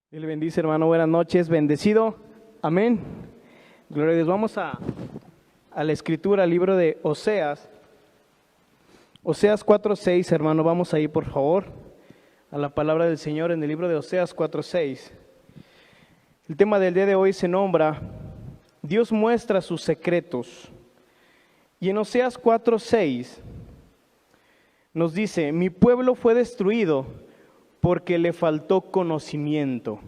Dios le bendice, hermano. Buenas noches. Bendecido. Amén. Gloria a Dios. Vamos a la escritura, al libro de Oseas. Oseas 4:6, hermano. Vamos ahí, por favor, a la palabra del Señor en el libro de Oseas 4:6. El tema del día de hoy se nombra Dios muestra sus secretos. Y en Oseas 4:6 nos dice: mi pueblo fue destruido porque le faltó conocimiento.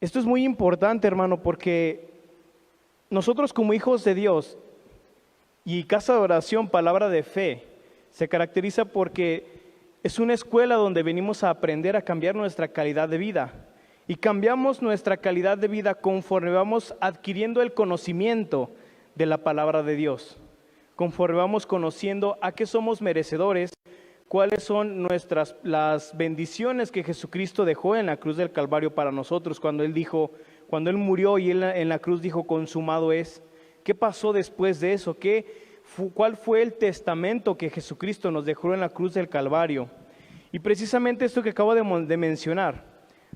Esto es muy importante, hermano, porque nosotros como hijos de Dios y Casa de Oración, Palabra de Fe, se caracteriza porque es una escuela donde venimos a aprender a cambiar nuestra calidad de vida. Y cambiamos nuestra calidad de vida conforme vamos adquiriendo el conocimiento de la palabra de Dios, conforme vamos conociendo a qué somos merecedores, cuáles son las bendiciones que Jesucristo dejó en la cruz del Calvario para nosotros. Cuando Él murió y Él en la cruz dijo consumado es. ¿Qué pasó después de eso? ¿Cuál fue el testamento que Jesucristo nos dejó en la cruz del Calvario? Y precisamente esto que acabo de mencionar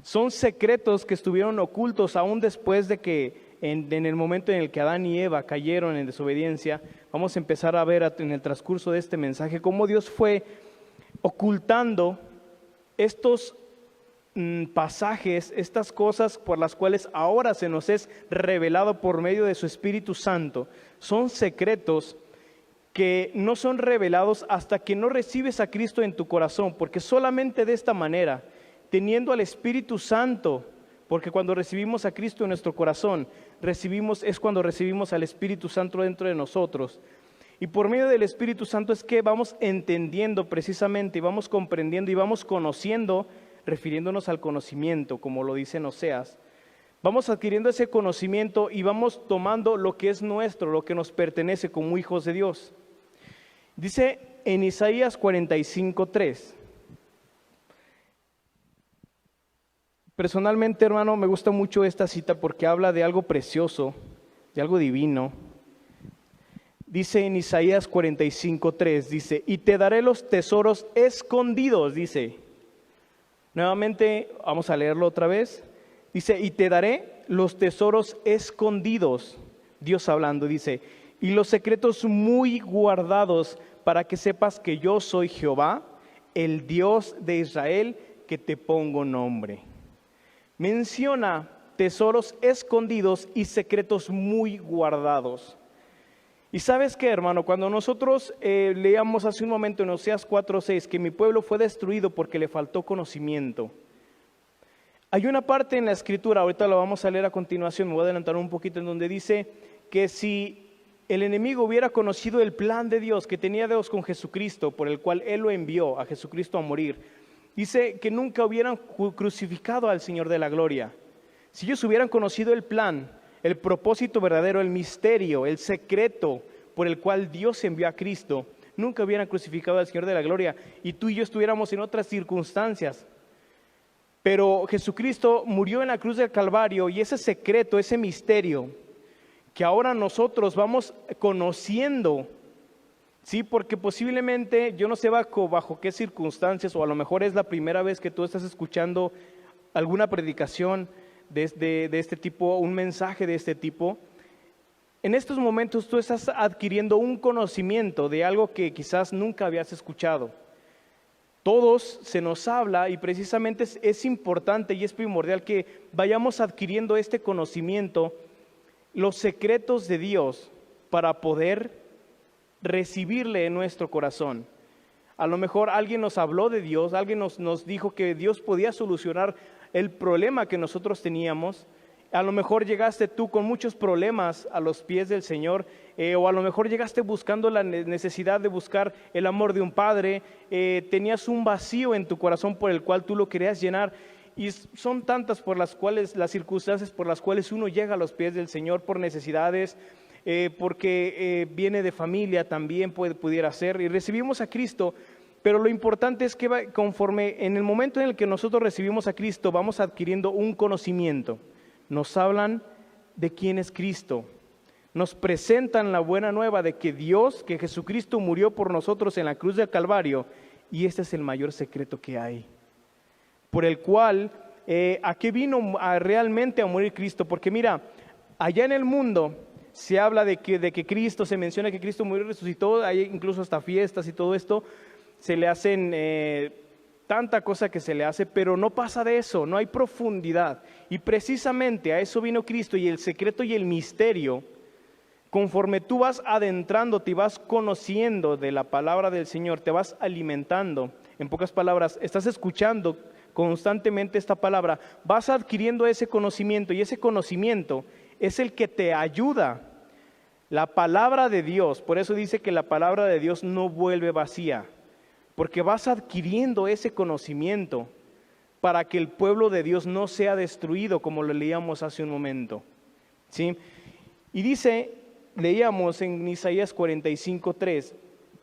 son secretos que estuvieron ocultos aún después de que en el momento en el que Adán y Eva cayeron en desobediencia. Vamos a empezar a ver en el transcurso de este mensaje cómo Dios fue ocultando estos pasajes, estas cosas por las cuales ahora se nos es revelado por medio de su Espíritu Santo. Son secretos que no son revelados hasta que no recibes a Cristo en tu corazón, porque solamente de esta manera, teniendo al Espíritu Santo, porque cuando recibimos a Cristo en nuestro corazón, es cuando recibimos al Espíritu Santo dentro de nosotros. Y por medio del Espíritu Santo es que vamos entendiendo precisamente, y vamos comprendiendo y vamos conociendo, refiriéndonos al conocimiento, como lo dice en Oseas. Vamos adquiriendo ese conocimiento y vamos tomando lo que es nuestro, lo que nos pertenece como hijos de Dios. Dice en Isaías 45:3. Personalmente, hermano, me gusta mucho esta cita porque habla de algo precioso, de algo divino. Dice en Isaías 45:3, dice, y te daré los tesoros escondidos, dice. Nuevamente, vamos a leerlo otra vez. Dice, y te daré los tesoros escondidos, Dios hablando, dice, y los secretos muy guardados para que sepas que yo soy Jehová, el Dios de Israel, que te pongo nombre. Menciona tesoros escondidos y secretos muy guardados. Y sabes qué, hermano, cuando nosotros leíamos hace un momento en Oseas 4:6 que mi pueblo fue destruido porque le faltó conocimiento, hay una parte en la escritura, ahorita lo vamos a leer a continuación, me voy a adelantar un poquito, en donde dice que si el enemigo hubiera conocido el plan de Dios que tenía Dios con Jesucristo, por el cual Él lo envió a Jesucristo a morir, dice que nunca hubieran crucificado al Señor de la gloria. Si ellos hubieran conocido el plan, el propósito verdadero, el misterio, el secreto por el cual Dios envió a Cristo, nunca hubieran crucificado al Señor de la gloria y tú y yo estuviéramos en otras circunstancias. Pero Jesucristo murió en la cruz del Calvario y ese secreto, ese misterio que ahora nosotros vamos conociendo, sí, porque posiblemente, yo no sé bajo qué circunstancias, o a lo mejor es la primera vez que tú estás escuchando alguna predicación de este tipo, un mensaje de este tipo. En estos momentos tú estás adquiriendo un conocimiento de algo que quizás nunca habías escuchado. Todos se nos habla y precisamente es importante y es primordial que vayamos adquiriendo este conocimiento, los secretos de Dios, para poder recibirle en nuestro corazón. A lo mejor alguien nos habló de Dios, alguien nos dijo que Dios podía solucionar el problema que nosotros teníamos. A lo mejor llegaste tú con muchos problemas a los pies del Señor, o a lo mejor llegaste buscando la necesidad de buscar el amor de un padre, tenías un vacío en tu corazón por el cual tú lo querías llenar, y son tantas las circunstancias por las cuales uno llega a los pies del Señor, por necesidades, porque viene de familia también pudiera ser, y recibimos a Cristo. Pero lo importante es que conforme en el momento en el que nosotros recibimos a Cristo, vamos adquiriendo un conocimiento. Nos hablan de quién es Cristo. Nos presentan la buena nueva de que Jesucristo murió por nosotros en la cruz del Calvario. Y este es el mayor secreto que hay, por el cual ¿A qué vino realmente a morir Cristo? Porque mira, allá en el mundo se habla de que Cristo, se menciona que Cristo murió y resucitó, hay incluso hasta fiestas y todo esto, se le hacen tanta cosa que se le hace, pero no pasa de eso, no hay profundidad. Y precisamente a eso vino Cristo, y el secreto y el misterio, conforme tú vas adentrándote y vas conociendo de la palabra del Señor, te vas alimentando, en pocas palabras, estás escuchando constantemente esta palabra, vas adquiriendo ese conocimiento, y ese conocimiento es el que te ayuda. La palabra de Dios, por eso dice que la palabra de Dios no vuelve vacía, porque vas adquiriendo ese conocimiento para que el pueblo de Dios no sea destruido, como lo leíamos hace un momento, ¿sí? Y dice, leíamos en Isaías 45:3,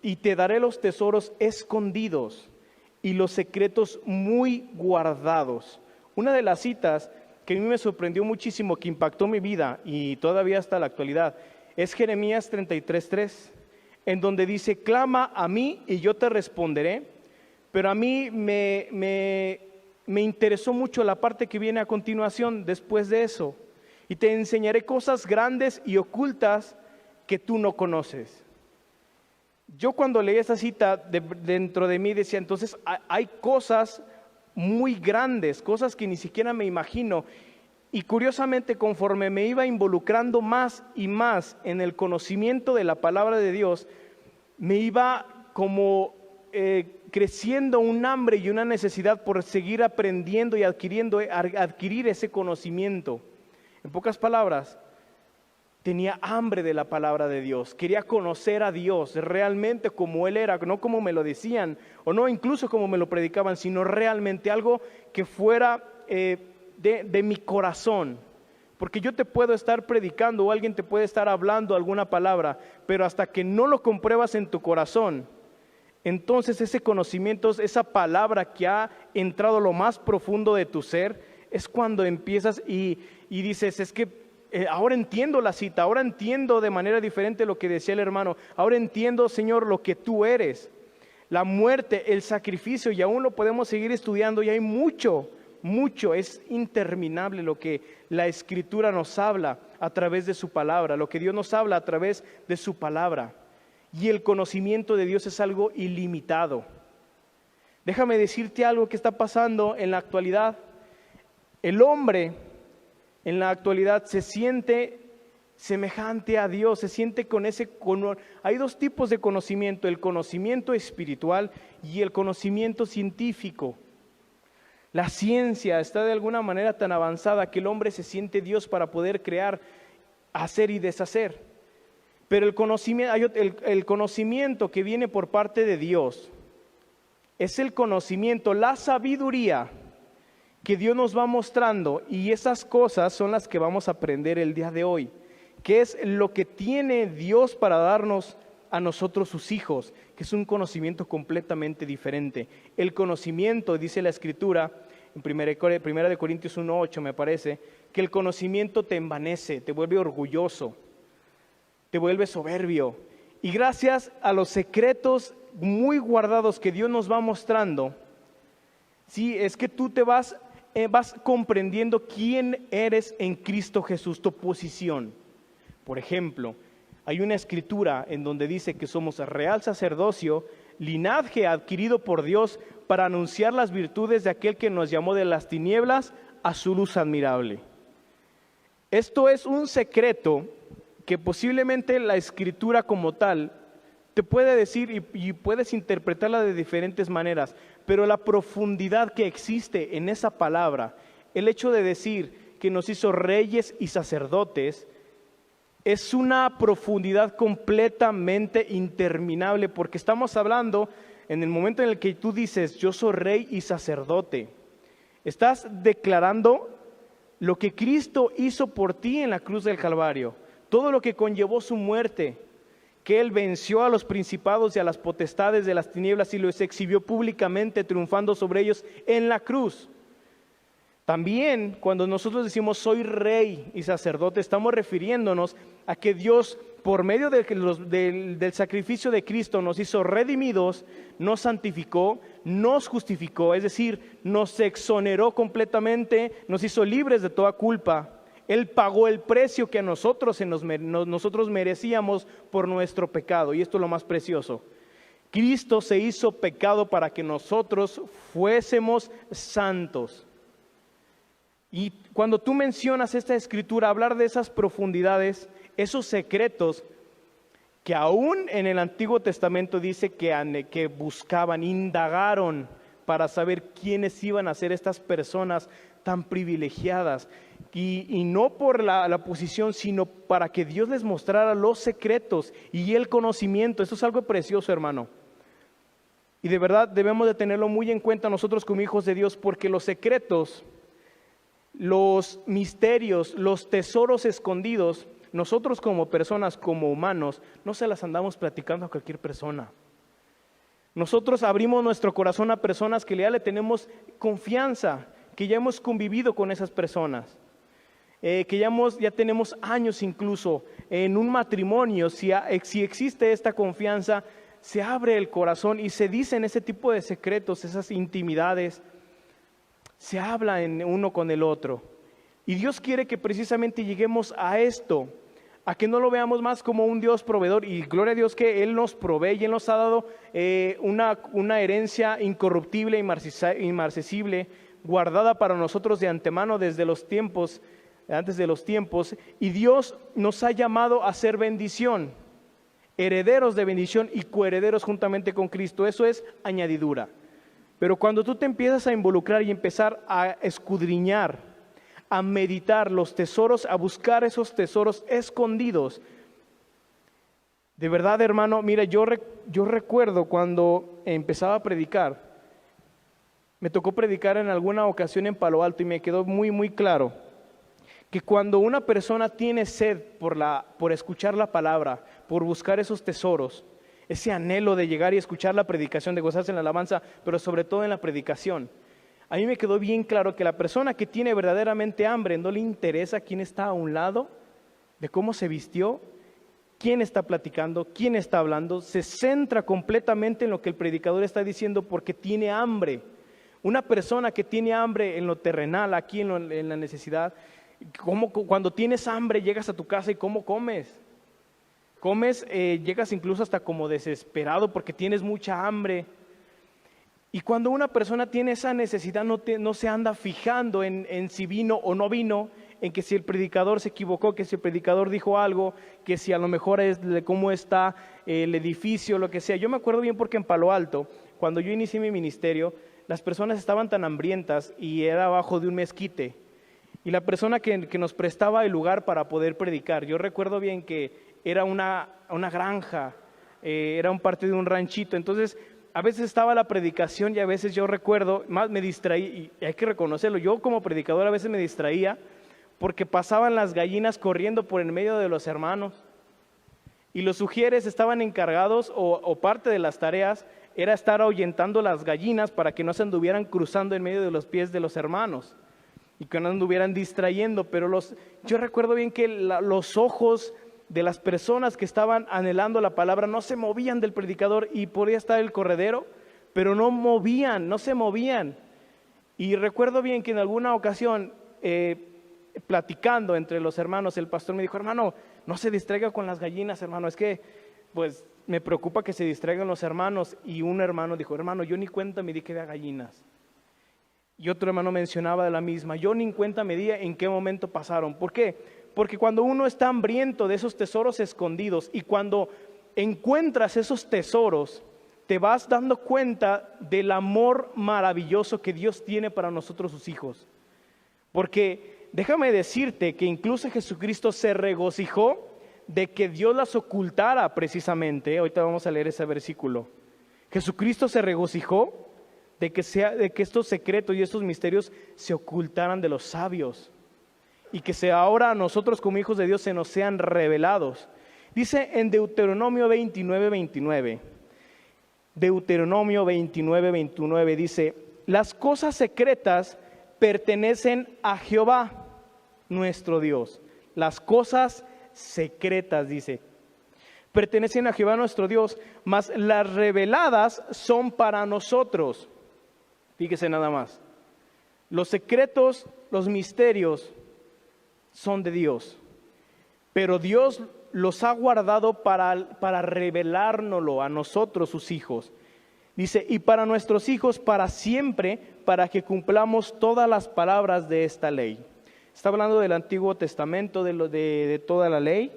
y te daré los tesoros escondidos y los secretos muy guardados. Una de las citas que a mí me sorprendió muchísimo, que impactó mi vida y todavía hasta la actualidad, es Jeremías 33:3, en donde dice, clama a mí y yo te responderé. Pero a mí me interesó mucho la parte que viene a continuación después de eso. Y te enseñaré cosas grandes y ocultas que tú no conoces. Yo cuando leí esta cita, dentro de mí decía, entonces hay cosas muy grandes, cosas que ni siquiera me imagino. Y curiosamente, conforme me iba involucrando más y más en el conocimiento de la palabra de Dios, me iba como creciendo un hambre y una necesidad por seguir aprendiendo y adquirir ese conocimiento. En pocas palabras, tenía hambre de la palabra de Dios, quería conocer a Dios realmente como Él era, no como me lo decían, o no incluso como me lo predicaban, sino realmente algo que fuera de mi corazón. Porque yo te puedo estar predicando o alguien te puede estar hablando alguna palabra, pero hasta que no lo compruebas en tu corazón, entonces ese conocimiento, esa palabra que ha entrado a lo más profundo de tu ser, es cuando empiezas y dices, es que ahora entiendo la cita, ahora entiendo de manera diferente lo que decía el hermano, ahora entiendo, Señor, lo que tú eres, la muerte, el sacrificio, y aún lo podemos seguir estudiando, y hay mucho, es interminable lo que la Escritura nos habla a través de su palabra, lo que Dios nos habla a través de su palabra, y el conocimiento de Dios es algo ilimitado. Déjame decirte algo que está pasando en la actualidad. El hombre en la actualidad se siente semejante a Dios, se siente con ese conocimiento. Hay dos tipos de conocimiento, el conocimiento espiritual y el conocimiento científico. La ciencia está de alguna manera tan avanzada que el hombre se siente Dios para poder crear, hacer y deshacer. Pero el conocimiento que viene por parte de Dios es el conocimiento, la sabiduría que Dios nos va mostrando, y esas cosas son las que vamos a aprender el día de hoy, que es lo que tiene Dios para darnos a nosotros sus hijos, que es un conocimiento completamente diferente. El conocimiento, dice la Escritura, en 1 Corintios 1:8 me parece, que el conocimiento te envanece, te vuelve orgulloso, te vuelve soberbio. Y gracias a los secretos muy guardados que Dios nos va mostrando, sí, es que tú te vas comprendiendo quién eres en Cristo Jesús, tu posición. Por ejemplo, hay una escritura en donde dice que somos real sacerdocio, linaje adquirido por Dios para anunciar las virtudes de aquel que nos llamó de las tinieblas a su luz admirable. Esto es un secreto que posiblemente la escritura como tal te puede decir y puedes interpretarla de diferentes maneras, pero la profundidad que existe en esa palabra, el hecho de decir que nos hizo reyes y sacerdotes, es una profundidad completamente interminable, porque estamos hablando en el momento en el que tú dices, yo soy rey y sacerdote, estás declarando lo que Cristo hizo por ti en la cruz del Calvario, todo lo que conllevó su muerte, que Él venció a los principados y a las potestades de las tinieblas y los exhibió públicamente, triunfando sobre ellos en la cruz. También cuando nosotros decimos soy rey y sacerdote, estamos refiriéndonos a que Dios, por medio del sacrificio de Cristo, nos hizo redimidos, nos santificó, nos justificó, es decir, nos exoneró completamente, nos hizo libres de toda culpa. Él pagó el precio que a nosotros merecíamos por nuestro pecado, y esto es lo más precioso. Cristo se hizo pecado para que nosotros fuésemos santos. Y cuando tú mencionas esta escritura, hablar de esas profundidades, esos secretos que aún en el Antiguo Testamento dice que buscaban, indagaron para saber quiénes iban a ser estas personas tan privilegiadas, y no por la posición, sino para que Dios les mostrara los secretos y el conocimiento. Eso es algo precioso, hermano. Y de verdad debemos de tenerlo muy en cuenta nosotros como hijos de Dios, porque los secretos, los misterios, los tesoros escondidos, nosotros como personas, como humanos, no se las andamos platicando a cualquier persona. Nosotros abrimos nuestro corazón a personas que ya le tenemos confianza, que ya hemos convivido con esas personas, que ya tenemos años incluso en un matrimonio. Si existe esta confianza, se abre el corazón y se dicen ese tipo de secretos, esas intimidades, se habla en uno con el otro. Y Dios quiere que precisamente lleguemos a esto, a que no lo veamos más como un Dios proveedor, y gloria a Dios que Él nos provee y Él nos ha dado una herencia incorruptible, inmarcesible, guardada para nosotros de antemano desde los tiempos, antes de los tiempos, y Dios nos ha llamado a ser bendición, herederos de bendición y coherederos juntamente con Cristo. Eso es añadidura. Pero cuando tú te empiezas a involucrar y empezar a escudriñar, a meditar los tesoros, a buscar esos tesoros escondidos, de verdad, hermano, mira, yo recuerdo cuando empezaba a predicar, me tocó predicar en alguna ocasión en Palo Alto, y me quedó muy, muy claro que cuando una persona tiene sed por escuchar la palabra, por buscar esos tesoros, ese anhelo de llegar y escuchar la predicación, de gozarse en la alabanza, pero sobre todo en la predicación, a mí me quedó bien claro que la persona que tiene verdaderamente hambre no le interesa quién está a un lado, de cómo se vistió, quién está platicando, quién está hablando. Se centra completamente en lo que el predicador está diciendo porque tiene hambre. Una persona que tiene hambre en lo terrenal, aquí en la necesidad, cuando tienes hambre llegas a tu casa y ¿cómo comes? Llegas incluso hasta como desesperado porque tienes mucha hambre. Y cuando una persona tiene esa necesidad, no se anda fijando en si vino o no vino, en que si el predicador se equivocó, que si el predicador dijo algo, que si a lo mejor es de cómo está el edificio, lo que sea. Yo me acuerdo bien porque en Palo Alto, cuando yo inicié mi ministerio, las personas estaban tan hambrientas y era abajo de un mezquite. Y la persona que nos prestaba el lugar para poder predicar, yo recuerdo bien que era una granja, era un parte de un ranchito. Entonces, a veces estaba la predicación y a veces yo recuerdo, más me distraía, y hay que reconocerlo, yo como predicador a veces me distraía porque pasaban las gallinas corriendo por en medio de los hermanos. Y los sugieres estaban encargados, o parte de las tareas, era estar ahuyentando las gallinas para que no se anduvieran cruzando en medio de los pies de los hermanos y que no anduvieran distrayendo. Pero yo recuerdo bien que los ojos de las personas que estaban anhelando la palabra no se movían del predicador, y podía estar el corredero, pero no se movían. Y recuerdo bien que en alguna ocasión, platicando entre los hermanos, el pastor me dijo: hermano, no se distraiga con las gallinas, hermano, es que pues me preocupa que se distraigan los hermanos. Y un hermano dijo: hermano, yo ni cuenta me di que había gallinas. Y otro hermano mencionaba de la misma: yo ni cuenta me di en qué momento pasaron. ¿Por qué? Porque cuando uno está hambriento de esos tesoros escondidos, y cuando encuentras esos tesoros, te vas dando cuenta del amor maravilloso que Dios tiene para nosotros sus hijos. Porque déjame decirte que incluso Jesucristo se regocijó de que Dios las ocultara precisamente. Ahorita vamos a leer ese versículo. Jesucristo se regocijó de que estos secretos y estos misterios se ocultaran de los sabios, y que ahora a nosotros como hijos de Dios se nos sean revelados. Dice en Deuteronomio 29:29. Deuteronomio 29:29 dice: las cosas secretas pertenecen a Jehová, nuestro Dios. Las cosas secretas, dice, pertenecen a Jehová nuestro Dios, mas las reveladas son para nosotros. Fíjese nada más. Los secretos, los misterios son de Dios, pero Dios los ha guardado para revelárnoslo a nosotros, sus hijos. Dice, y para nuestros hijos para siempre, para que cumplamos todas las palabras de esta ley. Está hablando del Antiguo Testamento, de toda la ley.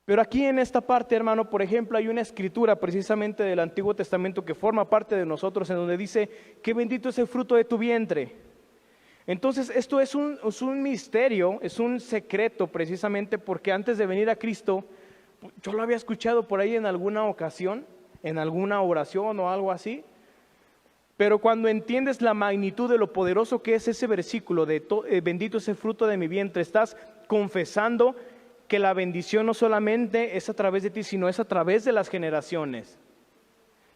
Pero aquí en esta parte, hermano, por ejemplo, hay una escritura precisamente del Antiguo Testamento que forma parte de nosotros, en donde dice que bendito es el fruto de tu vientre. Entonces esto es un misterio, es un secreto precisamente porque antes de venir a Cristo, yo lo había escuchado por ahí en alguna ocasión, en alguna oración o algo así, pero cuando entiendes la magnitud de lo poderoso que es ese versículo de bendito es el fruto de mi vientre, estás confesando que la bendición no solamente es a través de ti, sino es a través de las generaciones.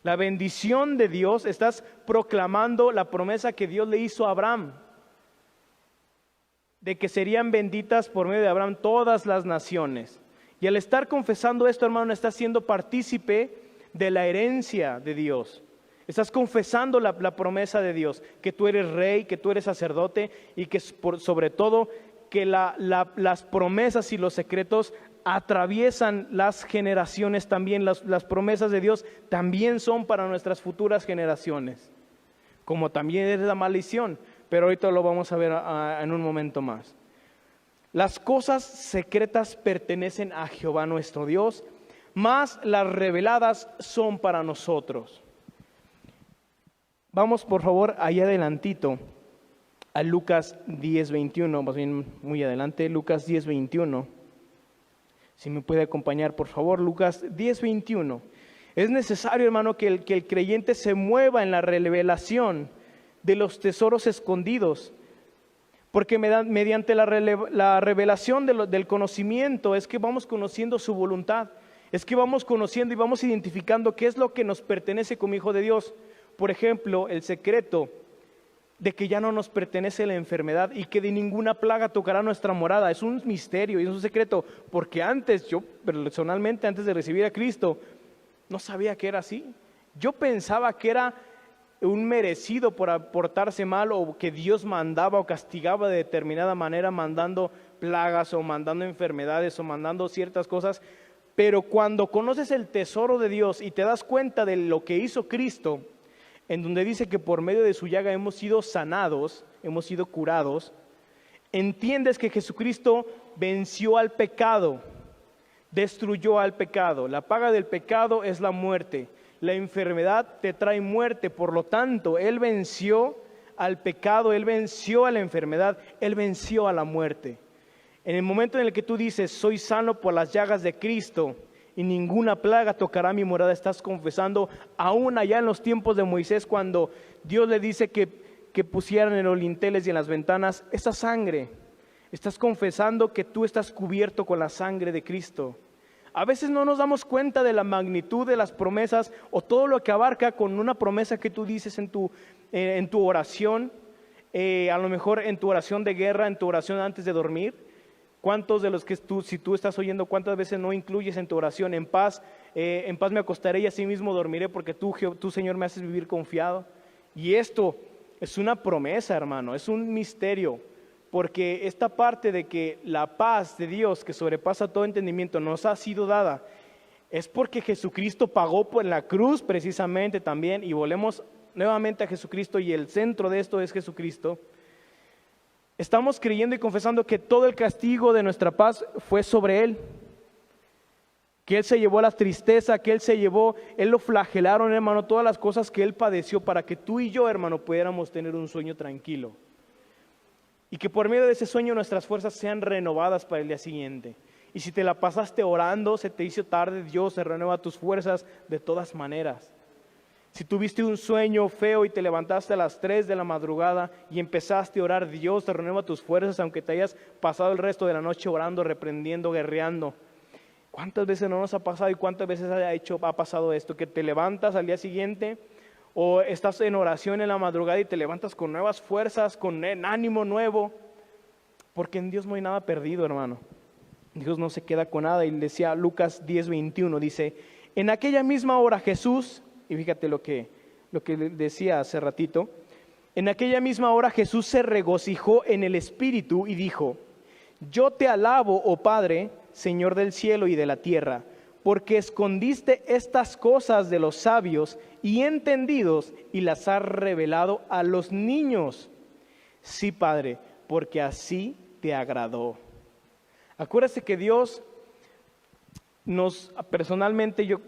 La bendición de Dios, estás proclamando la promesa que Dios le hizo a Abraham, de que serían benditas por medio de Abraham todas las naciones. Y al estar confesando esto, hermano, estás siendo partícipe de la herencia de Dios. Estás confesando la promesa de Dios, que tú eres rey, que tú eres sacerdote y que sobre todo que las promesas y los secretos atraviesan las generaciones también. Las promesas de Dios también son para nuestras futuras generaciones, como también es la maldición. Pero ahorita lo vamos a ver en un momento más. Las cosas secretas pertenecen a Jehová nuestro Dios, mas las reveladas son para nosotros. Vamos por favor allá adelantito a Lucas 10:21, más bien muy adelante, Lucas 10:21. Si me puede acompañar por favor, Lucas 10:21. Es necesario, hermano, que el creyente se mueva en la revelación de los tesoros escondidos, porque mediante la revelación del conocimiento es que vamos conociendo su voluntad, es que vamos conociendo y vamos identificando qué es lo que nos pertenece como hijo de Dios. Por ejemplo, el secreto de que ya no nos pertenece la enfermedad y que de ninguna plaga tocará nuestra morada. Es un misterio y es un secreto, porque yo personalmente, antes de recibir a Cristo, no sabía que era así. Yo pensaba que era un merecido por portarse mal, o que Dios mandaba o castigaba de determinada manera, mandando plagas o mandando enfermedades o mandando ciertas cosas. Pero cuando conoces el tesoro de Dios y te das cuenta de lo que hizo Cristo, en donde dice que por medio de su llaga hemos sido sanados, hemos sido curados, entiendes que Jesucristo venció al pecado, destruyó al pecado. La paga del pecado es la muerte. La enfermedad te trae muerte, por lo tanto, Él venció al pecado, Él venció a la enfermedad, Él venció a la muerte. En el momento en el que tú dices, soy sano por las llagas de Cristo y ninguna plaga tocará mi morada, estás confesando, aún allá en los tiempos de Moisés, cuando Dios le dice que pusieran en los linteles y en las ventanas esa sangre, estás confesando que tú estás cubierto con la sangre de Cristo. A veces no nos damos cuenta de la magnitud de las promesas o todo lo que abarca con una promesa que tú dices en tu oración, a lo mejor en tu oración de guerra, en tu oración antes de dormir. ¿Cuántos de los que si tú estás oyendo, cuántas veces no incluyes en tu oración, en paz me acostaré y así mismo dormiré, porque tú, Señor, me haces vivir confiado? Y esto es una promesa, hermano, es un misterio. Porque esta parte de que la paz de Dios, que sobrepasa todo entendimiento, nos ha sido dada, es porque Jesucristo pagó por la cruz precisamente también, y volvemos nuevamente a Jesucristo, y el centro de esto es Jesucristo. Estamos creyendo y confesando que todo el castigo de nuestra paz fue sobre Él, que Él se llevó la tristeza, que Él lo flagelaron, hermano, todas las cosas que Él padeció para que tú y yo, hermano, pudiéramos tener un sueño tranquilo. Y que por medio de ese sueño nuestras fuerzas sean renovadas para el día siguiente. Y si te la pasaste orando, se te hizo tarde, Dios se renueva tus fuerzas de todas maneras. Si tuviste un sueño feo y te levantaste a las 3 de la madrugada y empezaste a orar, Dios te renueva tus fuerzas, aunque te hayas pasado el resto de la noche orando, reprendiendo, guerreando. ¿Cuántas veces no nos ha pasado y cuántas veces ha pasado esto? Que te levantas al día siguiente o estás en oración en la madrugada y te levantas con nuevas fuerzas, con ánimo nuevo, porque en Dios no hay nada perdido, hermano. Dios no se queda con nada. Y decía Lucas 10:21, dice, en aquella misma hora Jesús, y fíjate lo que decía hace ratito, en aquella misma hora Jesús se regocijó en el Espíritu y dijo, yo te alabo, oh Padre, Señor del cielo y de la tierra, porque escondiste estas cosas de los sabios y entendidos y las has revelado a los niños. Sí, Padre, porque así te agradó. Acuérdate que Dios personalmente, yo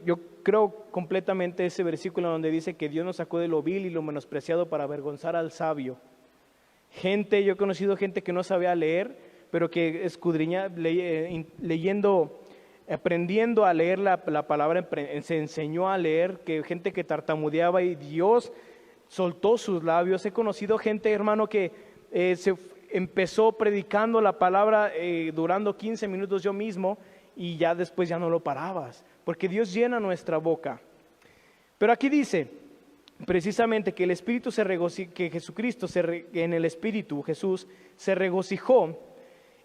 creo completamente ese versículo donde dice que Dios nos sacó de lo vil y lo menospreciado para avergonzar al sabio. Yo he conocido gente que no sabía leer, pero que leyendo, aprendiendo a leer la palabra, se enseñó a leer, que gente que tartamudeaba y Dios soltó sus labios. He conocido gente, hermano, que se empezó predicando la palabra durando 15 minutos yo mismo, y ya después ya no lo parabas, porque Dios llena nuestra boca. Pero aquí dice precisamente que el Espíritu que Jesucristo en el Espíritu Jesús se regocijó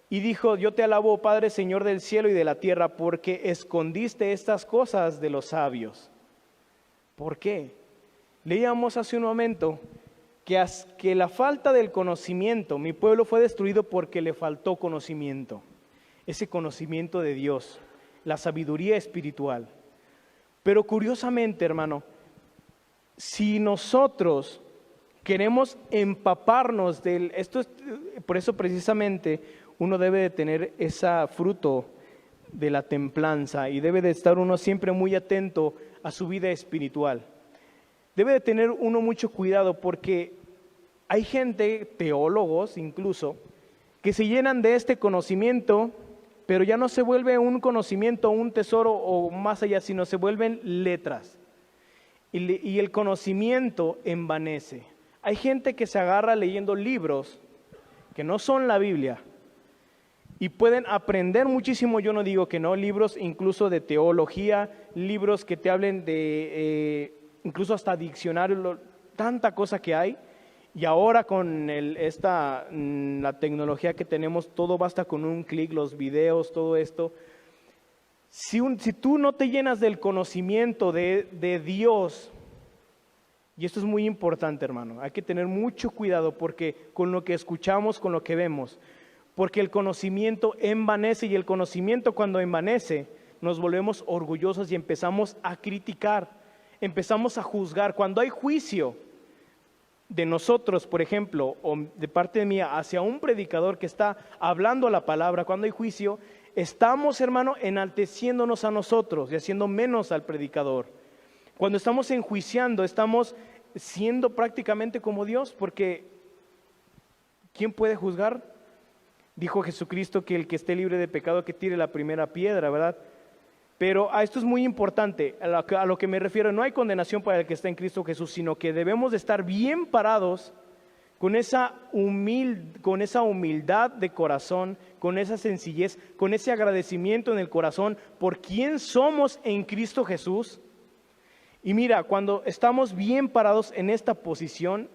y dijo, yo te alabo, Padre, Señor del cielo y de la tierra, porque escondiste estas cosas de los sabios. ¿Por qué? Leíamos hace un momento que la falta del conocimiento, mi pueblo fue destruido porque le faltó conocimiento. Ese conocimiento de Dios, la sabiduría espiritual. Pero curiosamente, hermano, si nosotros queremos empaparnos por eso precisamente uno debe de tener ese fruto de la templanza y debe de estar uno siempre muy atento a su vida espiritual. Debe de tener uno mucho cuidado porque hay gente, teólogos incluso, que se llenan de este conocimiento, pero ya no se vuelve un conocimiento, un tesoro o más allá, sino se vuelven letras. Y el conocimiento envanece. Hay gente que se agarra leyendo libros que no son la Biblia y pueden aprender muchísimo. Yo no digo que no, libros incluso de teología, libros que te hablen de incluso hasta diccionario, tanta cosa que hay. Y ahora con la tecnología que tenemos, todo basta con un clic, los videos, todo esto. Si tú no te llenas del conocimiento de Dios, y esto es muy importante, hermano, hay que tener mucho cuidado porque con lo que escuchamos, con lo que vemos, porque el conocimiento envanece, y el conocimiento cuando envanece, nos volvemos orgullosos y empezamos a criticar, empezamos a juzgar. Cuando hay juicio de nosotros, por ejemplo, o de parte mía hacia un predicador que está hablando la palabra, cuando hay juicio, estamos, hermano, enalteciéndonos a nosotros y haciendo menos al predicador. Cuando estamos enjuiciando, estamos siendo prácticamente como Dios, porque ¿quién puede juzgar? Dijo Jesucristo que el que esté libre de pecado que tire la primera piedra, ¿verdad? Pero esto es muy importante, a lo que me refiero, no hay condenación para el que está en Cristo Jesús, sino que debemos de estar bien parados con esa humildad de corazón, con esa sencillez, con ese agradecimiento en el corazón por quién somos en Cristo Jesús. Y mira, cuando estamos bien parados en esta posición,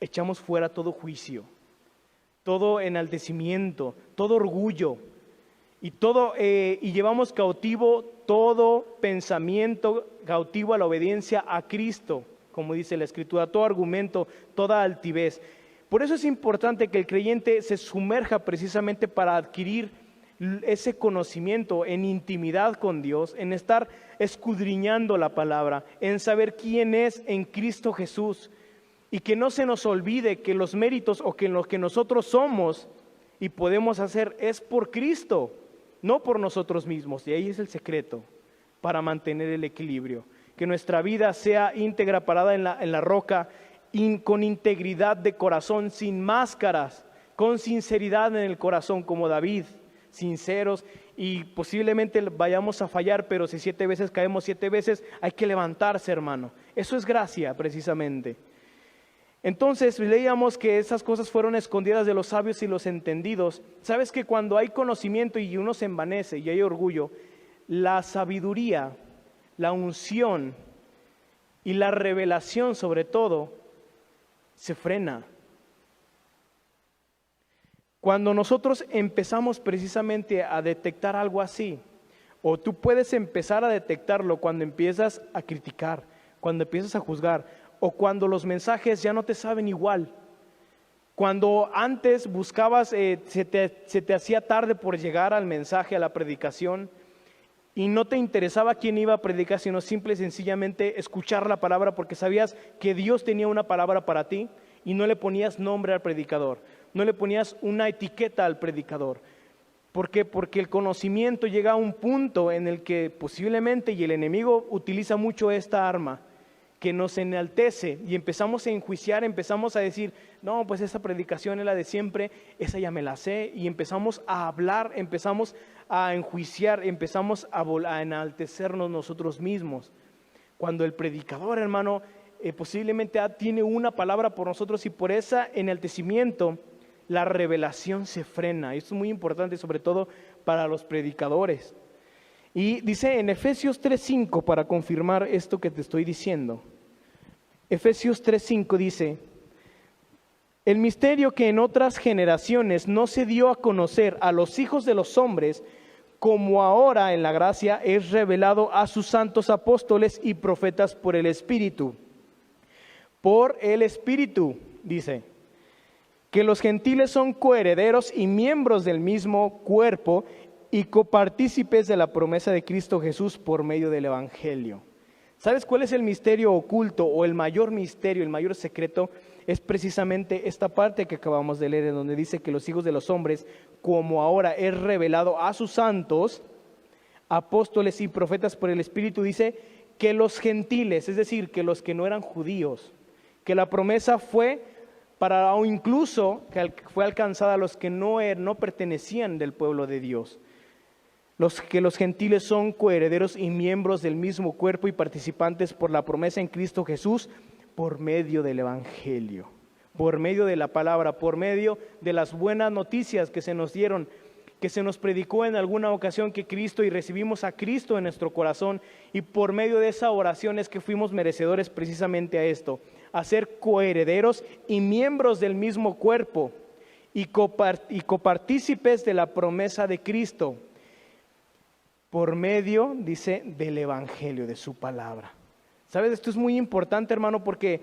echamos fuera todo juicio, todo enaltecimiento, todo orgullo. Y llevamos cautivo todo pensamiento, cautivo a la obediencia a Cristo, como dice la Escritura, todo argumento, toda altivez. Por eso es importante que el creyente se sumerja precisamente para adquirir ese conocimiento en intimidad con Dios, en estar escudriñando la palabra, en saber quién es en Cristo Jesús, y que no se nos olvide que los méritos o que lo que nosotros somos y podemos hacer es por Cristo, no por nosotros mismos. Y ahí es el secreto para mantener el equilibrio, que nuestra vida sea íntegra, parada en la roca, con integridad de corazón, sin máscaras, con sinceridad en el corazón, como David, sinceros. Y posiblemente vayamos a fallar, pero si 7 veces caemos 7 veces, hay que levantarse, hermano. Eso es gracia, precisamente. Entonces leíamos que esas cosas fueron escondidas de los sabios y los entendidos. Sabes que cuando hay conocimiento y uno se envanece y hay orgullo, la sabiduría, la unción y la revelación sobre todo se frena. Cuando nosotros empezamos precisamente a detectar algo así, o tú puedes empezar a detectarlo cuando empiezas a criticar, cuando empiezas a juzgar, o cuando los mensajes ya no te saben igual. Cuando antes buscabas, se te hacía tarde por llegar al mensaje, a la predicación, y no te interesaba quién iba a predicar, sino simple y sencillamente escuchar la palabra porque sabías que Dios tenía una palabra para ti y no le ponías nombre al predicador, no le ponías una etiqueta al predicador. ¿Por qué? Porque el conocimiento llega a un punto en el que posiblemente, y el enemigo utiliza mucho esta arma, que nos enaltece y empezamos a enjuiciar, empezamos a decir, no, pues esa predicación es la de siempre, esa ya me la sé, y empezamos a hablar, empezamos a enjuiciar, empezamos a enaltecernos nosotros mismos. Cuando el predicador, hermano, posiblemente tiene una palabra por nosotros y por ese enaltecimiento, la revelación se frena. Esto es muy importante, sobre todo para los predicadores. Y dice en Efesios 3:5, para confirmar esto que te estoy diciendo, Efesios 3:5 dice, el misterio que en otras generaciones no se dio a conocer a los hijos de los hombres, como ahora en la gracia es revelado a sus santos apóstoles y profetas por el Espíritu. Por el Espíritu, dice, que los gentiles son coherederos y miembros del mismo cuerpo y copartícipes de la promesa de Cristo Jesús por medio del Evangelio. ¿Sabes cuál es el misterio oculto o el mayor misterio, el mayor secreto? Es precisamente esta parte que acabamos de leer, en donde dice que los hijos de los hombres, como ahora es revelado a sus santos, apóstoles y profetas por el Espíritu, dice que los gentiles, es decir, que los que no eran judíos, que la promesa fue para, o incluso que fue alcanzada a los que no pertenecían del pueblo de Dios. Que los gentiles son coherederos y miembros del mismo cuerpo y participantes por la promesa en Cristo Jesús por medio del Evangelio, por medio de la palabra, por medio de las buenas noticias que se nos dieron, que se nos predicó en alguna ocasión que Cristo y recibimos a Cristo en nuestro corazón, y por medio de esa oración es que fuimos merecedores precisamente a esto, a ser coherederos y miembros del mismo cuerpo y copartícipes de la promesa de Cristo por medio, dice, del Evangelio, de su palabra. ¿Sabes? Esto es muy importante, hermano, porque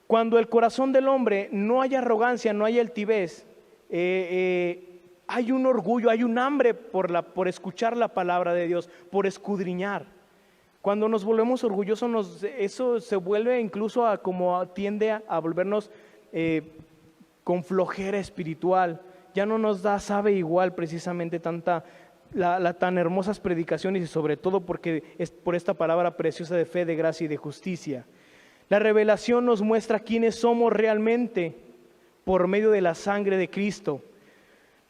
cuando el corazón del hombre no hay arrogancia, no hay altivez, hay un orgullo, hay un hambre por escuchar la palabra de Dios, por escudriñar. Cuando nos volvemos orgullosos, eso se vuelve incluso tiende a volvernos con flojera espiritual. Ya no nos sabe igual precisamente tan hermosas predicaciones, y sobre todo porque es por esta palabra preciosa de fe, de gracia y de justicia. La revelación nos muestra quiénes somos realmente por medio de la sangre de Cristo.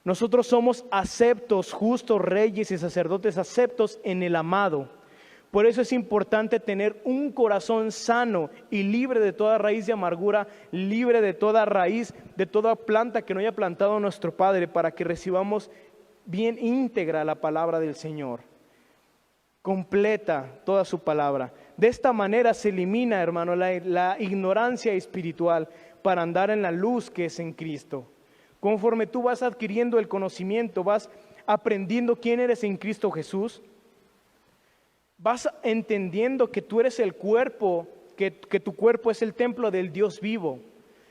Nosotros somos aceptos, justos, reyes y sacerdotes, aceptos en el amado. Por eso es importante tener un corazón sano y libre de toda raíz de amargura, libre de toda raíz, de toda planta que no haya plantado nuestro Padre, para que recibamos bien íntegra la palabra del Señor, completa toda su palabra. De esta manera se elimina, hermano, la ignorancia espiritual para andar en la luz que es en Cristo. Conforme tú vas adquiriendo el conocimiento, vas aprendiendo quién eres en Cristo Jesús, vas entendiendo que tú eres el cuerpo, que tu cuerpo es el templo del Dios vivo,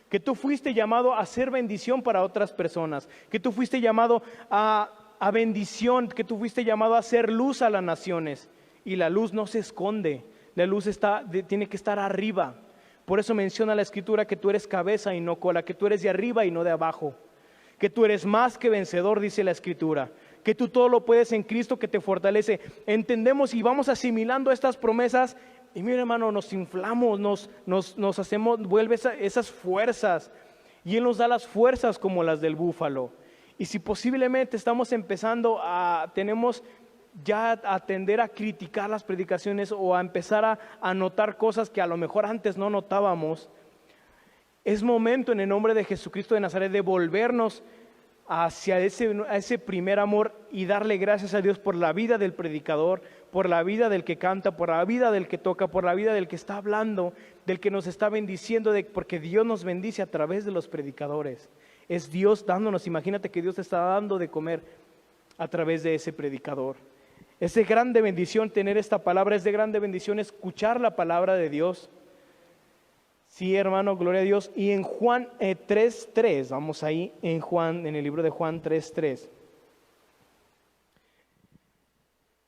que tú fuiste llamado a ser bendición para otras personas, que tú fuiste llamado a bendición, que tú fuiste llamado a hacer luz a las naciones. Y la luz no se esconde, la luz tiene que estar arriba. Por eso menciona la Escritura que tú eres cabeza y no cola, que tú eres de arriba y no de abajo, que tú eres más que vencedor, dice la Escritura, que tú todo lo puedes en Cristo que te fortalece. Entendemos y vamos asimilando estas promesas, y mira, hermano, nos inflamos, nos hacemos, vuelve esas fuerzas, y Él nos da las fuerzas como las del búfalo. Y si posiblemente estamos empezando tenemos ya a tender a criticar las predicaciones o a empezar a notar cosas que a lo mejor antes no notábamos, es momento en el nombre de Jesucristo de Nazaret de volvernos hacia ese primer amor y darle gracias a Dios por la vida del predicador, por la vida del que canta, por la vida del que toca, por la vida del que está hablando, del que nos está bendiciendo, porque Dios nos bendice a través de los predicadores. Es Dios dándonos, imagínate que Dios te está dando de comer a través de ese predicador. Es de grande bendición tener esta palabra, es de grande bendición escuchar la palabra de Dios. Sí, hermano, gloria a Dios. Y en Juan 3:3, vamos ahí, en el libro de Juan 3:3.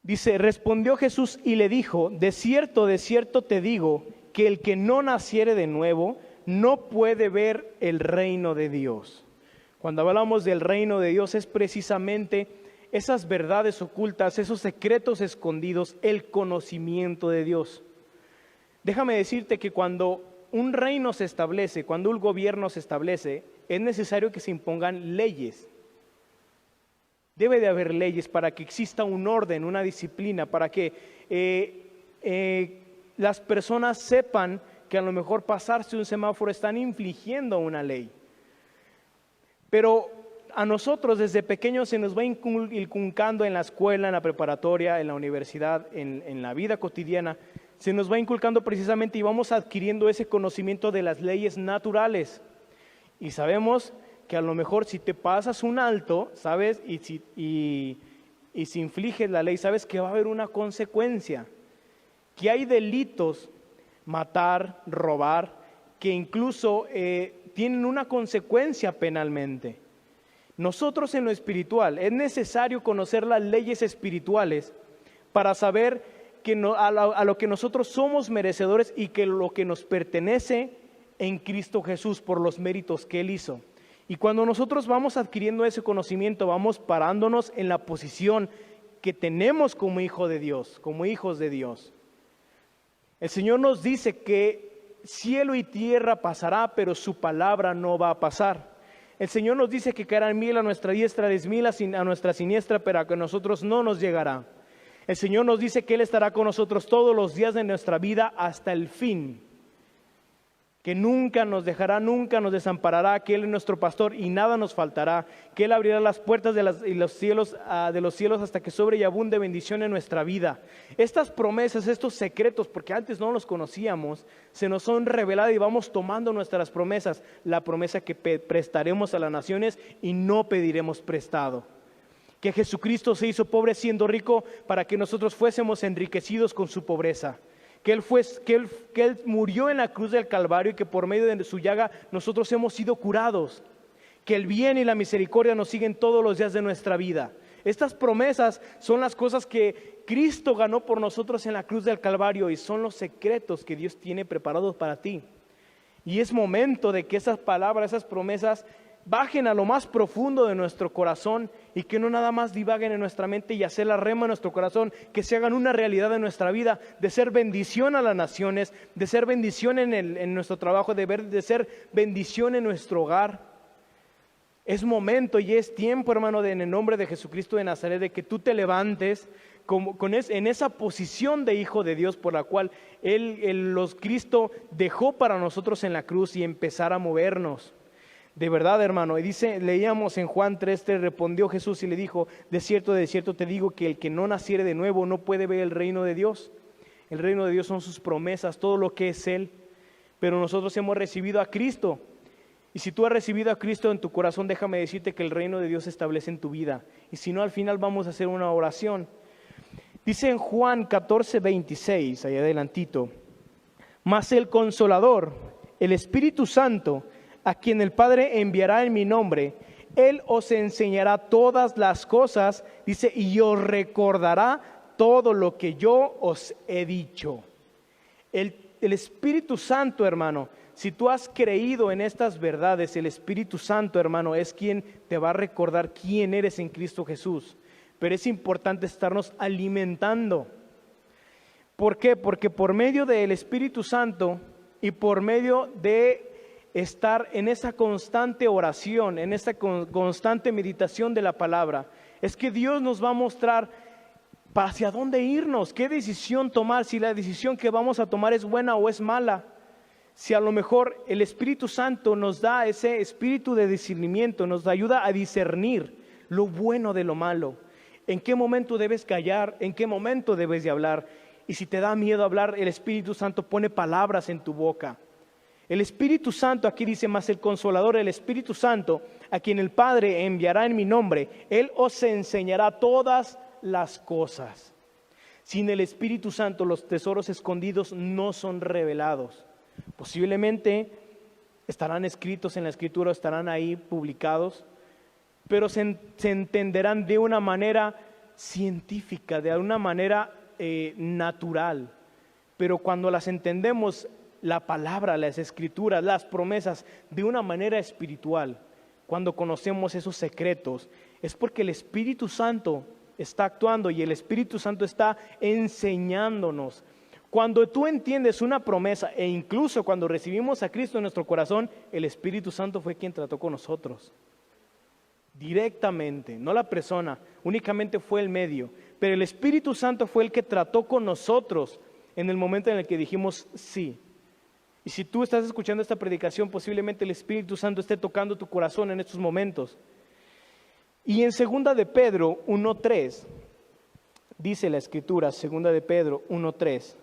Dice, respondió Jesús y le dijo, de cierto te digo, que el que no naciere de nuevo, no puede ver el reino de Dios. Cuando hablamos del reino de Dios es precisamente esas verdades ocultas, esos secretos escondidos, el conocimiento de Dios. Déjame decirte que cuando un reino se establece, cuando un gobierno se establece, es necesario que se impongan leyes. Debe de haber leyes para que exista un orden, una disciplina, para que las personas sepan que a lo mejor pasarse un semáforo están infringiendo una ley. Pero a nosotros desde pequeños se nos va inculcando en la escuela, en la preparatoria, en la universidad, en la vida cotidiana, se nos va inculcando precisamente y vamos adquiriendo ese conocimiento de las leyes naturales. Y sabemos que a lo mejor si te pasas un alto, ¿sabes? Y si infliges la ley, sabes que va a haber una consecuencia. Que hay delitos, matar, robar, que incluso tienen una consecuencia penalmente. Nosotros en lo espiritual, es necesario conocer las leyes espirituales para saber que a lo que nosotros somos merecedores y que lo que nos pertenece en Cristo Jesús por los méritos que Él hizo. Y cuando nosotros vamos adquiriendo ese conocimiento, vamos parándonos en la posición que tenemos como hijo de Dios, como hijos de Dios. El Señor nos dice que cielo y tierra pasará, pero su palabra no va a pasar. El Señor nos dice que caerán 1000 a nuestra diestra, 10,000 a nuestra siniestra, pero a que nosotros no nos llegará. El Señor nos dice que Él estará con nosotros todos los días de nuestra vida hasta el fin. Que nunca nos dejará, nunca nos desamparará, que Él es nuestro pastor y nada nos faltará. Que Él abrirá las puertas de los cielos hasta que sobre y abunde bendición en nuestra vida. Estas promesas, estos secretos, porque antes no los conocíamos, se nos son reveladas y vamos tomando nuestras promesas. La promesa que prestaremos a las naciones y no pediremos prestado. Que Jesucristo se hizo pobre siendo rico para que nosotros fuésemos enriquecidos con su pobreza. Que Él murió en la cruz del Calvario y que por medio de su llaga nosotros hemos sido curados. Que el bien y la misericordia nos siguen todos los días de nuestra vida. Estas promesas son las cosas que Cristo ganó por nosotros en la cruz del Calvario y son los secretos que Dios tiene preparados para ti. Y es momento de que esas palabras, esas promesas bajen a lo más profundo de nuestro corazón y que no nada más divaguen en nuestra mente y hacer la rema en nuestro corazón, que se hagan una realidad en nuestra vida, de ser bendición a las naciones, de ser bendición en nuestro trabajo, de ser bendición en nuestro hogar. Es momento y es tiempo, hermano, en el nombre de Jesucristo de Nazaret, de que tú te levantes en esa posición de hijo de Dios por la cual Cristo dejó para nosotros en la cruz y empezar a movernos. De verdad, hermano, y leíamos en Juan 3:3, respondió Jesús y le dijo, de cierto te digo que el que no naciere de nuevo no puede ver el reino de Dios. El reino de Dios son sus promesas, todo lo que es Él. Pero nosotros hemos recibido a Cristo. Y si tú has recibido a Cristo en tu corazón, déjame decirte que el reino de Dios se establece en tu vida. Y si no, al final vamos a hacer una oración. Dice en Juan 14:26, ahí adelantito, mas el Consolador, el Espíritu Santo, a quien el Padre enviará en mi nombre, Él os enseñará todas las cosas, dice, y os recordará todo lo que yo os he dicho. El Espíritu Santo, hermano, si tú has creído en estas verdades, el Espíritu Santo, hermano, es quien te va a recordar quién eres en Cristo Jesús. Pero es importante estarnos alimentando. ¿Por qué? Porque por medio del Espíritu Santo y por medio de estar en esa constante oración, en esa constante meditación de la palabra, es que Dios nos va a mostrar hacia dónde irnos, qué decisión tomar, si la decisión que vamos a tomar es buena o es mala, Si a lo mejor el Espíritu Santo nos da ese espíritu de discernimiento, nos ayuda a discernir lo bueno de lo malo, en qué momento debes callar, en qué momento debes de hablar. Y si te da miedo hablar, el Espíritu Santo pone palabras en tu boca. El Espíritu Santo, aquí dice más el Consolador, el Espíritu Santo, a quien el Padre enviará en mi nombre, Él os enseñará todas las cosas. Sin el Espíritu Santo, los tesoros escondidos no son revelados. Posiblemente estarán escritos en la Escritura, estarán ahí publicados, pero se entenderán de una manera científica, de una manera natural. Pero cuando las entendemos, la palabra, las Escrituras, las promesas, de una manera espiritual, cuando conocemos esos secretos, es porque el Espíritu Santo está actuando y el Espíritu Santo está enseñándonos. Cuando tú entiendes una promesa e incluso cuando recibimos a Cristo en nuestro corazón, el Espíritu Santo fue quien trató con nosotros. Directamente, no la persona, únicamente fue el medio. Pero el Espíritu Santo fue el que trató con nosotros en el momento en el que dijimos sí. Y si tú estás escuchando esta predicación, posiblemente el Espíritu Santo esté tocando tu corazón en estos momentos. Y en 2 de Pedro 1:3, dice la Escritura, 2 de Pedro 1:3,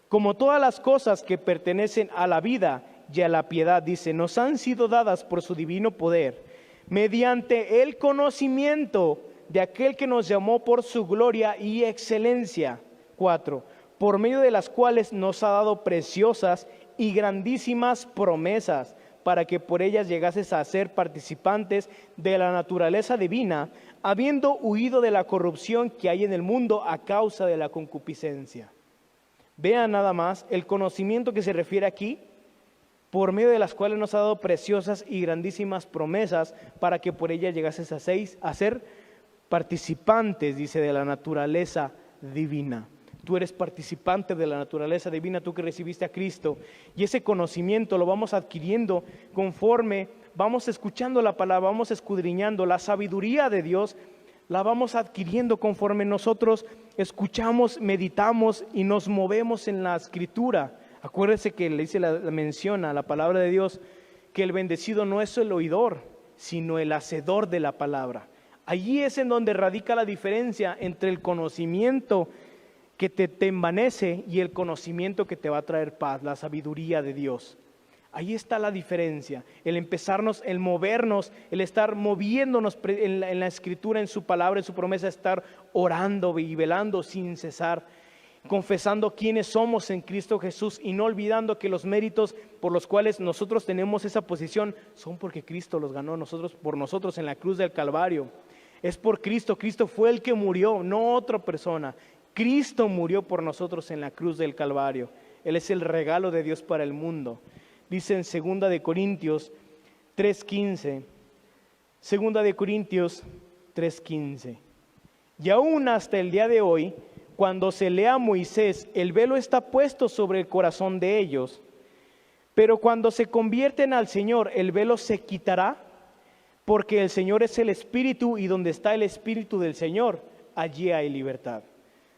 como todas las cosas que pertenecen a la vida y a la piedad, dice, nos han sido dadas por su divino poder, mediante el conocimiento de aquel que nos llamó por su gloria y excelencia. 4, por medio de las cuales nos ha dado preciosas y grandísimas promesas, para que por ellas llegases a ser participantes de la naturaleza divina, habiendo huido de la corrupción que hay en el mundo a causa de la concupiscencia. Vean nada más el conocimiento que se refiere aquí, por medio de las cuales nos ha dado preciosas y grandísimas promesas, para que por ellas llegases a ser participantes, dice, de la naturaleza divina. Tú eres participante de la naturaleza divina, tú que recibiste a Cristo. Y ese conocimiento lo vamos adquiriendo conforme vamos escuchando la palabra, vamos escudriñando la sabiduría de Dios, la vamos adquiriendo conforme nosotros escuchamos, meditamos y nos movemos en la Escritura. Acuérdese que le dice, menciona la palabra de Dios, que el bendecido no es el oidor, sino el hacedor de la palabra. Allí es en donde radica la diferencia entre el conocimiento que te envanece y el conocimiento que te va a traer paz, la sabiduría de Dios. Ahí está la diferencia, el empezarnos, el movernos, el estar moviéndonos en la Escritura, en su palabra, en su promesa, estar orando y velando sin cesar, confesando quiénes somos en Cristo Jesús y no olvidando que los méritos por los cuales nosotros tenemos esa posición son porque Cristo los ganó por nosotros en la cruz del Calvario. Es por Cristo, Cristo fue el que murió, no otra persona. Cristo murió por nosotros en la cruz del Calvario. Él es el regalo de Dios para el mundo. Dice en 2 de Corintios 3:15, 2 de Corintios 3:15, y aún hasta el día de hoy, cuando se lea a Moisés, el velo está puesto sobre el corazón de ellos, pero cuando se convierten al Señor, el velo se quitará, porque el Señor es el Espíritu, y donde está el Espíritu del Señor, allí hay libertad.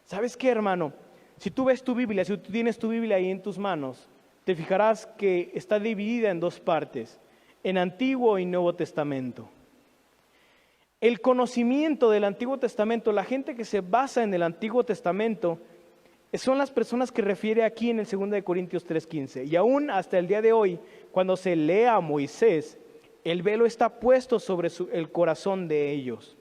¿Sabes qué, hermano? Si tú ves tu Biblia, si tú tienes tu Biblia ahí en tus manos, te fijarás que está dividida en dos partes, en Antiguo y Nuevo Testamento. El conocimiento del Antiguo Testamento, la gente que se basa en el Antiguo Testamento, son las personas que refiere aquí en el 2 de Corintios 3:15. Y aún hasta el día de hoy, cuando se lee a Moisés, el velo está puesto sobre el corazón de ellos.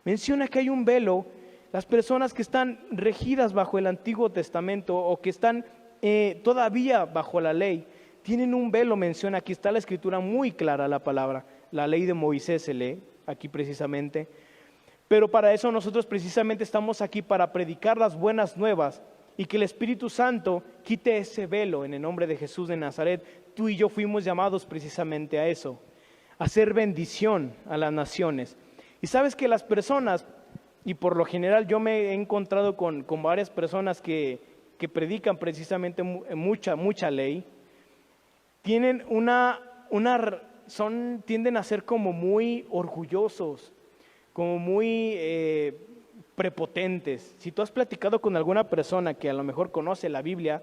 Menciona que hay un velo. Las personas que están regidas bajo el Antiguo Testamento o que están todavía bajo la ley, tienen un velo, menciona, aquí está la Escritura muy clara, la palabra, la ley de Moisés se lee aquí precisamente, pero para eso nosotros precisamente estamos aquí para predicar las buenas nuevas y que el Espíritu Santo quite ese velo en el nombre de Jesús de Nazaret. Tú y yo fuimos llamados precisamente a eso, a hacer bendición a las naciones. Y sabes que las personas, y por lo general yo me he encontrado con varias personas que predican precisamente mucha ley, tienen tienden a ser como muy orgullosos, como muy prepotentes. Si tú has platicado con alguna persona que a lo mejor conoce la Biblia,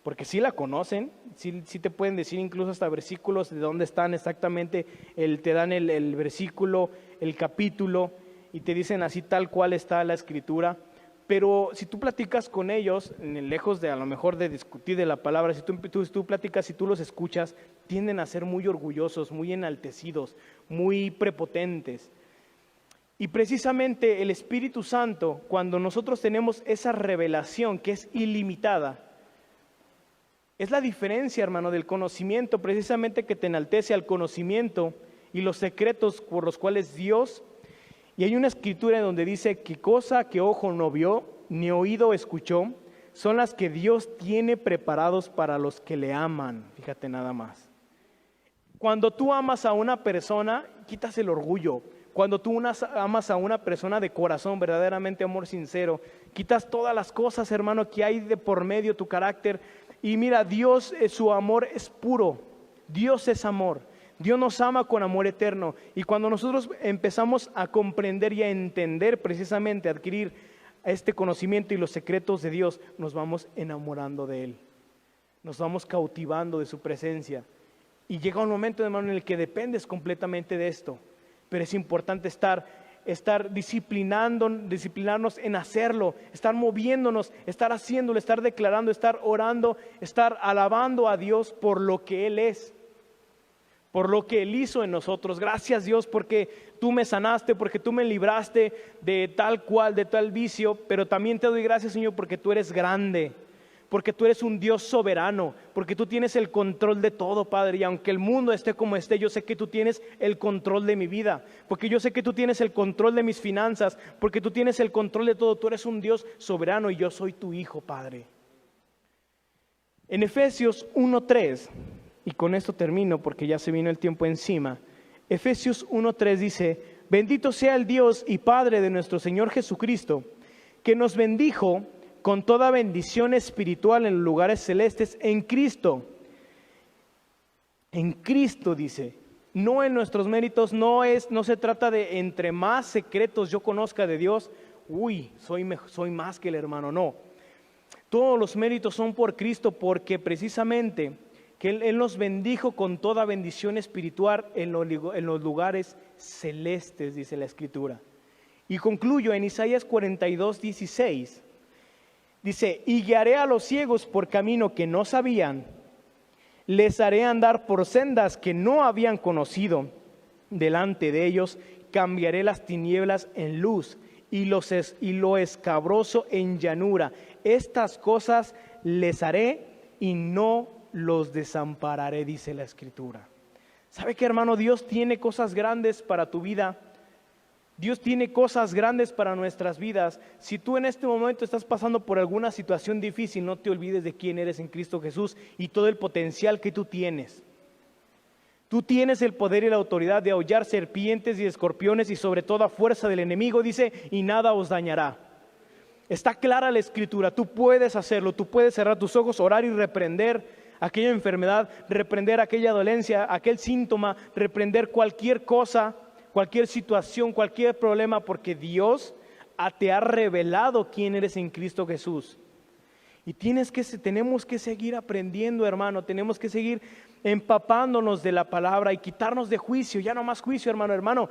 porque sí la conocen, sí te pueden decir incluso hasta versículos de dónde están exactamente, te dan el versículo, el capítulo, y te dicen así tal cual está la escritura. Pero si tú platicas con ellos, lejos de a lo mejor de discutir de la palabra, si tú platicas, si tú los escuchas, tienden a ser muy orgullosos, muy enaltecidos, muy prepotentes. Y precisamente el Espíritu Santo, cuando nosotros tenemos esa revelación que es ilimitada, es la diferencia, hermano, del conocimiento, precisamente que te enaltece al conocimiento y los secretos por los cuales Dios. Y hay una escritura en donde dice que cosa que ojo no vio, ni oído escuchó, son las que Dios tiene preparados para los que le aman. Fíjate nada más. Cuando tú amas a una persona, quitas el orgullo. Cuando tú amas a una persona de corazón, verdaderamente amor sincero, quitas todas las cosas, hermano, que hay de por medio tu carácter. Y mira, Dios, su amor es puro. Dios es amor. Dios nos ama con amor eterno, y cuando nosotros empezamos a comprender y a entender, precisamente a adquirir este conocimiento y los secretos de Dios, nos vamos enamorando de Él, nos vamos cautivando de su presencia, y llega un momento, hermano, en el que dependes completamente de esto, pero es importante estar disciplinarnos en hacerlo, estar moviéndonos, estar haciéndolo, estar declarando, estar orando, estar alabando a Dios por lo que Él es, por lo que Él hizo en nosotros. Gracias, Dios, porque tú me sanaste, porque tú me libraste de tal vicio, pero también te doy gracias, Señor, porque tú eres grande, porque tú eres un Dios soberano, porque tú tienes el control de todo, Padre, y aunque el mundo esté como esté, yo sé que tú tienes el control de mi vida, porque yo sé que tú tienes el control de mis finanzas, porque tú tienes el control de todo. Tú eres un Dios soberano y yo soy tu hijo, Padre. En Efesios 1:3, y con esto termino porque ya se vino el tiempo encima. Efesios 1:3 dice: bendito sea el Dios y Padre de nuestro Señor Jesucristo, que nos bendijo con toda bendición espiritual en los lugares celestes en Cristo. En Cristo, dice, no en nuestros méritos, no se trata de entre más secretos yo conozca de Dios, soy más que el hermano, no. Todos los méritos son por Cristo, porque precisamente que Él nos bendijo con toda bendición espiritual en los lugares celestes, dice la Escritura. Y concluyo en Isaías 42:16. Dice: y guiaré a los ciegos por camino que no sabían, les haré andar por sendas que no habían conocido. Delante de ellos cambiaré las tinieblas en luz y lo escabroso en llanura. Estas cosas les haré y no los desampararé, dice la Escritura. ¿Sabe qué, hermano? Dios tiene cosas grandes para tu vida. Dios tiene cosas grandes para nuestras vidas. Si tú en este momento estás pasando por alguna situación difícil, no te olvides de quién eres en Cristo Jesús y todo el potencial que tú tienes. Tú tienes el poder y la autoridad de aullar serpientes y escorpiones y sobre toda fuerza del enemigo, dice, y nada os dañará. Está clara la Escritura, tú puedes hacerlo, tú puedes cerrar tus ojos, orar y reprender aquella enfermedad, reprender aquella dolencia, aquel síntoma, reprender cualquier cosa, cualquier situación, cualquier problema, porque Dios te ha revelado quién eres en Cristo Jesús. Y tenemos que seguir aprendiendo, hermano, tenemos que seguir empapándonos de la palabra y quitarnos de juicio, ya no más juicio, hermano.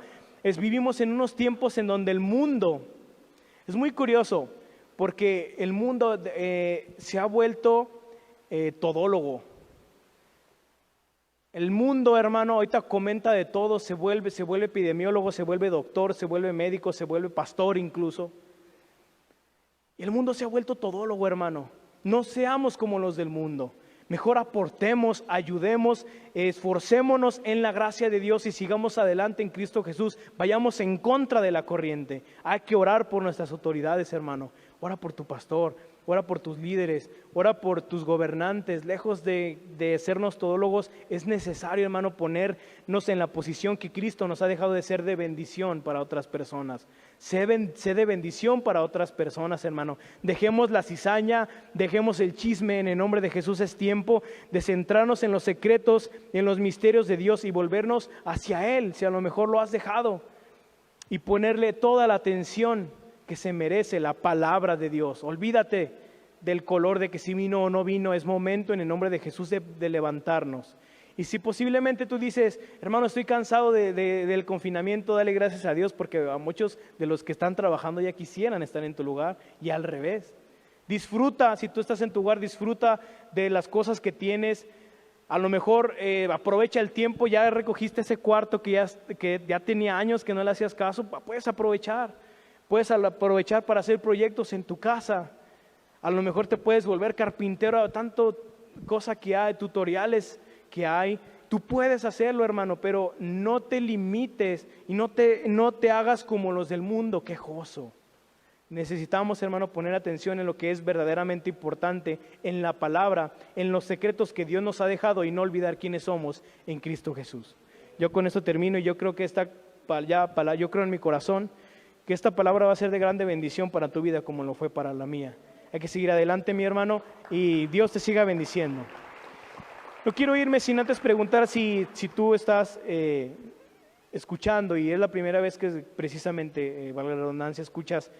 Vivimos en unos tiempos en donde el mundo, es muy curioso, porque el mundo se ha vuelto todólogo. El mundo, hermano, ahorita comenta de todo, se vuelve epidemiólogo, se vuelve doctor, se vuelve médico, se vuelve pastor incluso. Y el mundo se ha vuelto todólogo, hermano. No seamos como los del mundo. Mejor aportemos, ayudemos, esforcémonos en la gracia de Dios y sigamos adelante en Cristo Jesús. Vayamos en contra de la corriente. Hay que orar por nuestras autoridades, hermano. Ora por tu pastor, ora por tus líderes, ora por tus gobernantes. Lejos de sernos todólogos, es necesario, hermano, ponernos en la posición que Cristo nos ha dejado de ser de bendición para otras personas. Sé de bendición para otras personas, hermano. Dejemos la cizaña, dejemos el chisme. En el nombre de Jesús es tiempo de centrarnos en los secretos, en los misterios de Dios y volvernos hacia Él, si a lo mejor lo has dejado, y ponerle toda la atención que se merece la palabra de Dios. Olvídate del color de que si vino o no vino, es momento en el nombre de Jesús de levantarnos. Y si posiblemente tú dices, hermano, estoy cansado del confinamiento, dale gracias a Dios, porque a muchos de los que están trabajando ya quisieran estar en tu lugar, y al revés. Disfruta, si tú estás en tu hogar, disfruta de las cosas que tienes. A lo mejor aprovecha el tiempo, ya recogiste ese cuarto que ya tenía años que no le hacías caso, puedes aprovechar para hacer proyectos en tu casa. A lo mejor te puedes volver carpintero, tanto cosa que hay, tutoriales que hay. Tú puedes hacerlo, hermano, pero no te limites y no te hagas como los del mundo, quejoso. Necesitamos, hermano, poner atención en lo que es verdaderamente importante, en la palabra, en los secretos que Dios nos ha dejado y no olvidar quiénes somos en Cristo Jesús. Yo con esto termino y yo creo que yo creo en mi corazón que esta palabra va a ser de grande bendición para tu vida como lo fue para la mía. Hay que seguir adelante, mi hermano, y Dios te siga bendiciendo. No quiero irme sin antes preguntar si tú estás escuchando y es la primera vez que precisamente, valga la redundancia, escuchas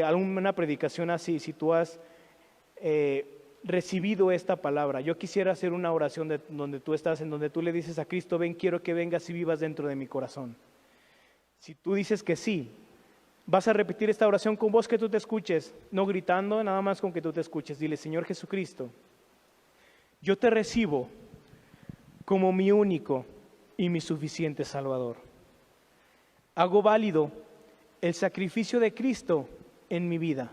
alguna predicación así, si tú has recibido esta palabra. Yo quisiera hacer una oración donde tú estás, en donde tú le dices a Cristo, ven, quiero que vengas y vivas dentro de mi corazón. Si tú dices que sí, vas a repetir esta oración con voz que tú te escuches, no gritando, nada más con que tú te escuches. Dile, Señor Jesucristo, yo te recibo como mi único y mi suficiente Salvador. Hago válido el sacrificio de Cristo en mi vida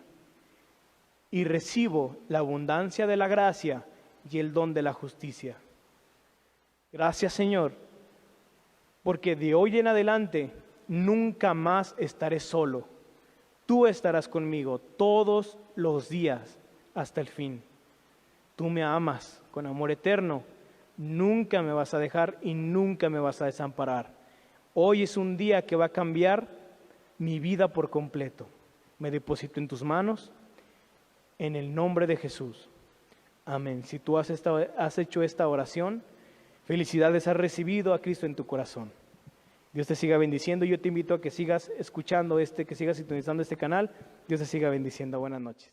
y recibo la abundancia de la gracia y el don de la justicia. Gracias, Señor, porque de hoy en adelante nunca más estaré solo. Tú estarás conmigo todos los días hasta el fin. Tú me amas con amor eterno. Nunca me vas a dejar y nunca me vas a desamparar. Hoy es un día que va a cambiar mi vida por completo. Me deposito en tus manos, en el nombre de Jesús. Amén. Si tú has hecho esta oración, felicidades, has recibido a Cristo en tu corazón. Dios te siga bendiciendo. Yo te invito a que sigas escuchando que sigas sintonizando este canal. Dios te siga bendiciendo. Buenas noches.